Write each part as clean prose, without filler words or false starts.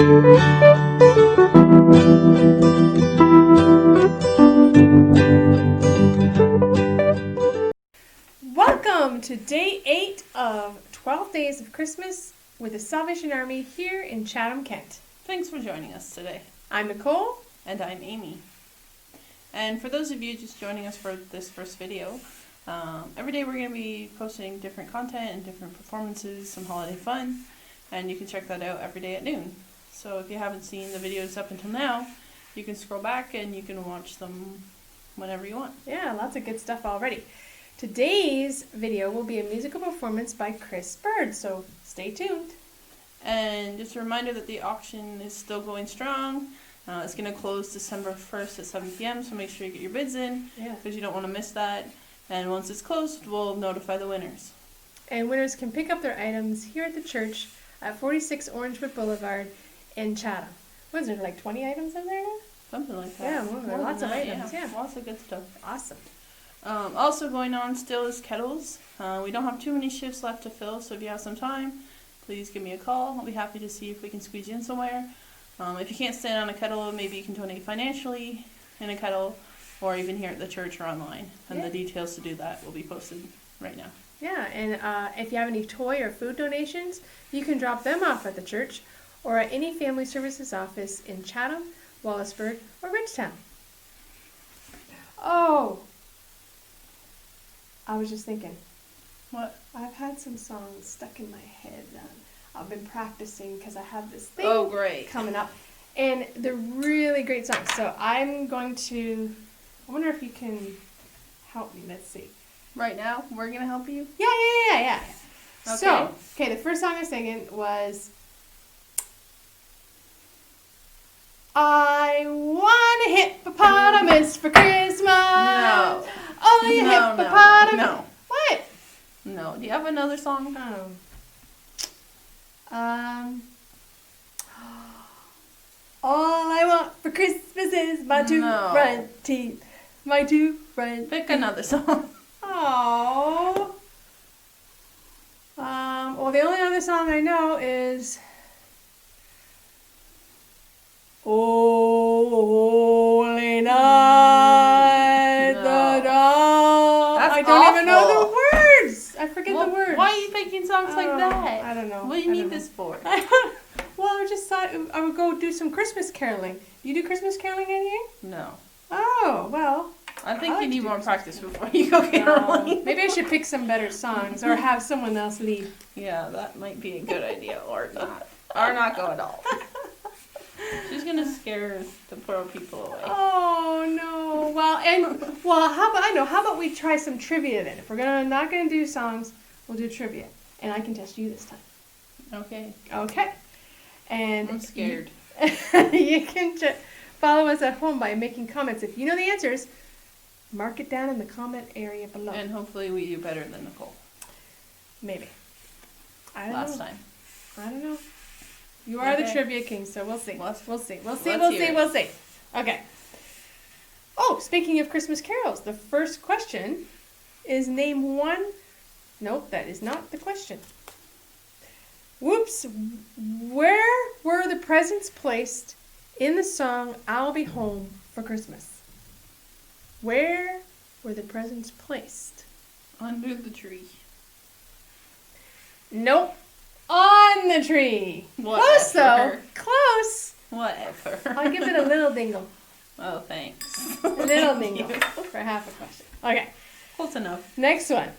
Welcome to day 8 of 12 Days of Christmas with the Salvation Army here in Chatham, Kent. Thanks for joining us today. I'm Nicole. And I'm Amy. And for those of you just joining us for this first video, every day we're going to be posting different content and different performances, some holiday fun, and you can check that out every day at noon. So if you haven't seen the videos up until now, you can scroll back and you can watch them whenever you want. Yeah, lots of good stuff already. Today's video will be a musical performance by Chris Bird, so stay tuned. And just a reminder that the auction is still going strong. It's going to close December 1st at 7 p.m., so make sure you get your bids in, because you don't want to miss that. And once it's closed, we'll notify the winners. And winners can pick up their items here at the church at 46 Orangewood Boulevard in Chatham. What is there, like 20 items in there now? Something like that. Yeah, well, lots of items. Yeah, lots of good stuff. Awesome. Also going on still is kettles. We don't have too many shifts left to fill, so if you have some time, please give me a call. I'll be happy to see if we can squeeze you in somewhere. If you can't stand on a kettle, maybe you can donate financially in a kettle, or even here at the church or online. And the details to do that will be posted right now. Yeah, and if you have any toy or food donations, you can drop them off at the church or at any family services office in Chatham, Wallaceburg, or Ridgetown. Oh! I was just thinking. What? I've had some songs stuck in my head. I've been practicing because I have this thing coming up. And they're really great songs. So I'm going to, I wonder if you can help me. Let's see. Right now? We're going to help you? Yeah. Okay. So, the first song I was singing was I want a hippopotamus for Christmas. No. Oh, you hippopotamus. No. What? No. Do you have another song? Oh. All I want for Christmas is my two front teeth. My two front Pick teeth. another song. Oh. Well, the only other song I know is Holy Night, the dawn. I don't even know the words. I forget the words. Why are you picking songs like that? I don't know. What do you need this for? Well, I just thought I would go do some Christmas caroling. Do you do Christmas caroling in here? No. Oh, well. I think you need more practice before you go caroling. Maybe I should pick some better songs or have someone else lead. Yeah, that might be a good idea, or not. Or not go at all. She's going to scare the poor people away. Oh, no. Well, how about we try some trivia then? If we're not going to do songs, we'll do trivia. And I can test you this time. Okay. Okay. And I'm scared. You can follow us at home by making comments. If you know the answers, mark it down in the comment area below. And hopefully we do better than Nicole. Maybe. I don't Last know. time. I don't know. You are the trivia king, so we'll see. We'll see. Okay. Oh, speaking of Christmas carols, the first question is name one. Nope, that is not the question. Whoops. Where were the presents placed in the song I'll Be Home for Christmas? Where were the presents placed? Under the tree. Nope. On the tree. Whatever. Close though. Close. Whatever. I'll give it a little dingle. Oh, thanks. A little dingle for half a question. Okay. Close enough. Next one.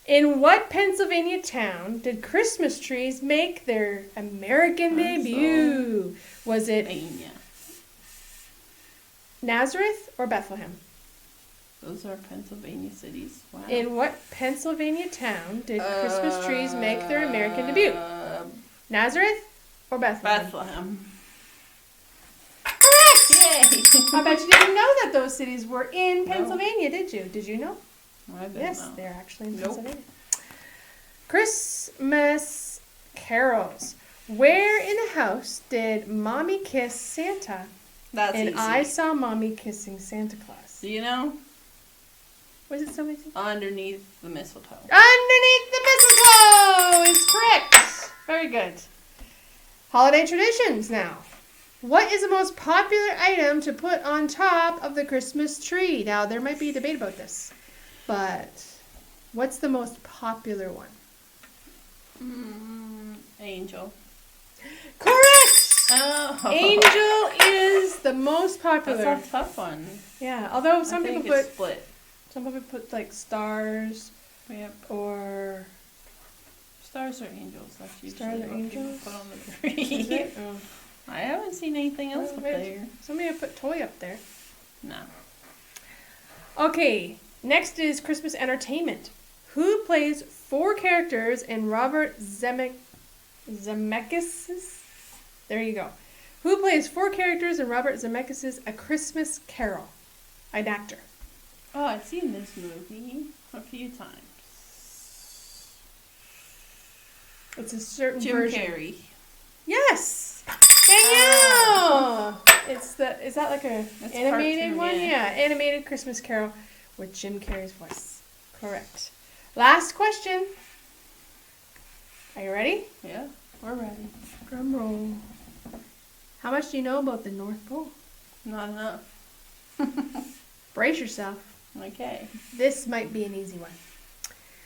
In what Pennsylvania town did Christmas trees make their American debut? Was it Nazareth or Bethlehem? Those are Pennsylvania cities. Wow. In what Pennsylvania town did Christmas trees make their American debut? Nazareth or Bethlehem? Bethlehem. Correct! Yay! I bet you didn't know that those cities were in Pennsylvania, did you? Did you know? I didn't Yes, know. they're actually in Pennsylvania. Christmas carols. Where in the house did Mommy kiss Santa? That's and easy. I saw Mommy kissing Santa Claus. Do you know? Was it so easy? Underneath the mistletoe. Underneath the mistletoe is correct. Very good. Holiday traditions now. What is the most popular item to put on top of the Christmas tree? Now, there might be a debate about this, but what's the most popular one? Angel. Correct! Oh. Angel is the most popular. That's a tough one. Yeah, although some people put split. Some people put like stars. Yep. Or stars or angels. That's usually stars or what angels. people put on the tree. Is it? Oh. I haven't seen anything else up there. Somebody put toy up there. No. Okay, next is Christmas entertainment. Who plays 4 characters in Robert Zemeckis'? There you go. Who plays 4 characters in Robert Zemeckis' A Christmas Carol? An actor. Oh, I've seen this movie a few times. It's a certain Jim version. Carrey. Yes. Danielle. Is that like a animated cartoon, one? yeah. Animated Christmas Carol with Jim Carrey's voice. Correct. Last question. Are you ready? Yeah, we're ready. Drum roll. How much do you know about the North Pole? Not enough. Brace yourself. Okay. This might be an easy one.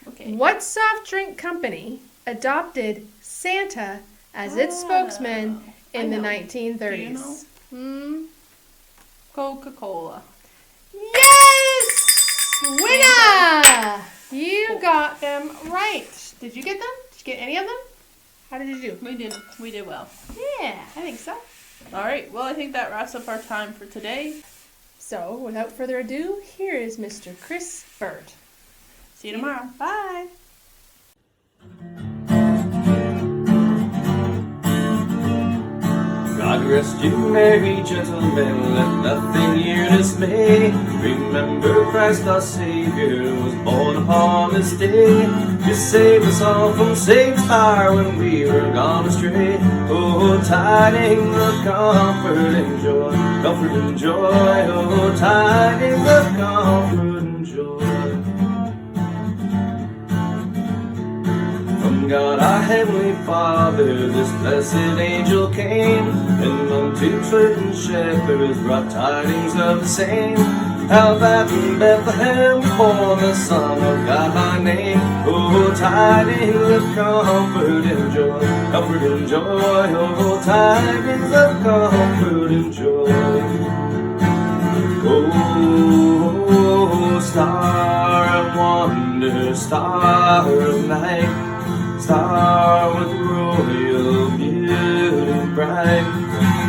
Okay. What soft drink company adopted Santa as its spokesman in the 1930s? Do you know? Coca-Cola. Yes! Winner! You got them right. Did you get them? Did you get any of them? How did you do? We did well. Yeah, I think so. All right. Well, I think that wraps up our time for today. So, without further ado, here is Mr. Chris Bird. See you tomorrow. Bye. God rest you, merry gentlemen, let nothing you dismay. Remember Christ our Savior was born upon this day to save us all from Satan's power when we were gone astray. Oh, tidings of comfort and joy, comfort and joy. Oh, tidings of comfort and joy. From God our Heavenly Father, this blessed angel came, and unto certain shepherds brought tidings of the same, how that in Bethlehem born the Son of God by name. Oh, tidings of comfort and joy, comfort and joy. Oh, tidings of comfort and joy. Oh, star of wonder, star of night, star with royal beauty bright,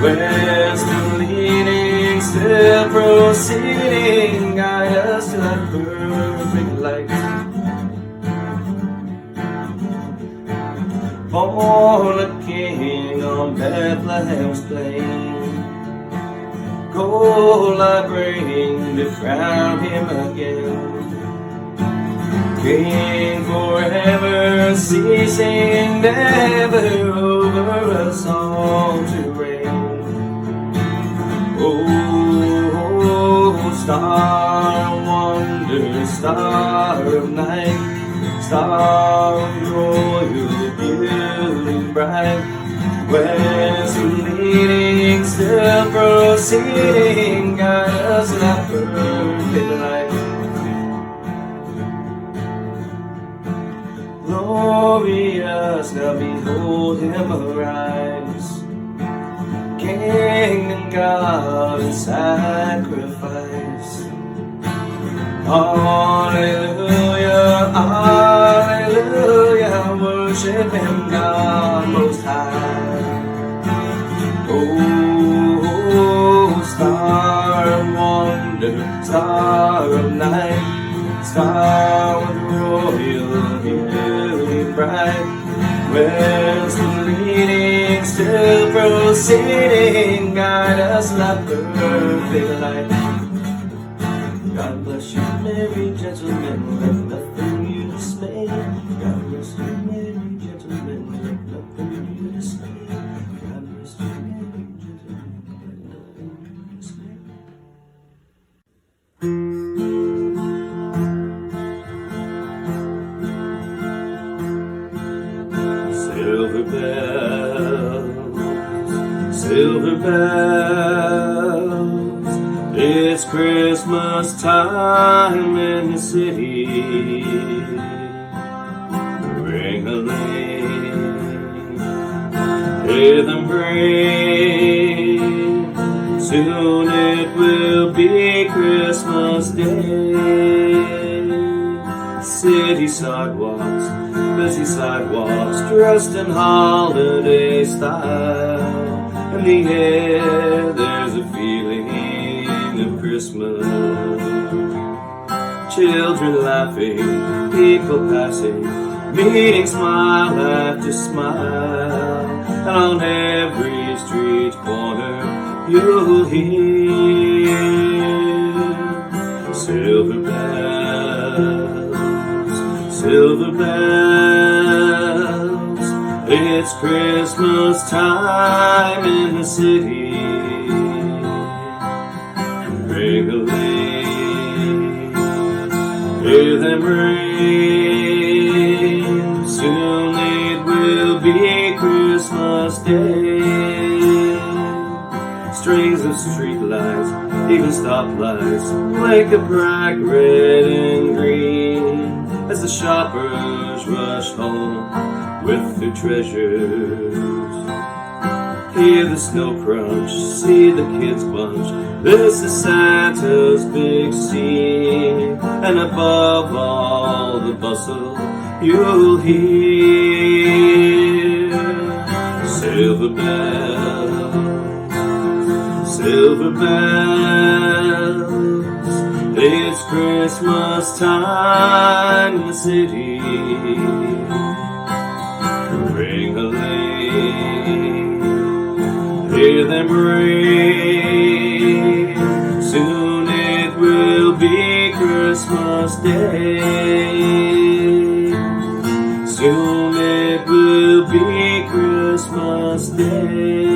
where's the leading, still proceeding, guide us to that perfect light. Born a king on Bethlehem's plain, gold I bring to crown him again. King forever, ceasing never over us all to reign. Oh, star of wonder, star of night, star of royal beauty bright, where's the leading, still proceeding, guide us in that perfect light. Glorious, now behold him arise, King and God in sacrifice. Hallelujah, hallelujah, worship him, God most high. Oh, star of wonder, star of night, star with royal beauty bright, where's the leading, still proceeding, guide us in that perfect light. God bless you, merry gentlemen, let nothing you dismay. God bless you, merry gentlemen, let nothing you dismay. God bless you, merry gentlemen, let nothing you dismay. Silver bells silver bells. It's Christmas time in the city. Ring-a-ling, hear them ring. Soon it will be Christmas Day. City sidewalks, busy sidewalks, dressed in holiday style. In the air there's a feeling of Christmas. Children laughing, people passing, meeting smile after smile. And on every street corner you'll hear silver bells, silver bells. It's Christmas time in the city. Ring-a-ling, hear them ring. Soon it will be Christmas Day. Strings of streetlights, even stoplights, blink a bright red and green as the shoppers rush home with their treasures. Hear the snow crunch, see the kids bunch. This is Santa's big scene, and above all the bustle you'll hear silver bells, silver bells. It's Christmas time in the city. Ring-a-ling, hear them ring. Soon it will be Christmas Day. Soon it will be Christmas Day.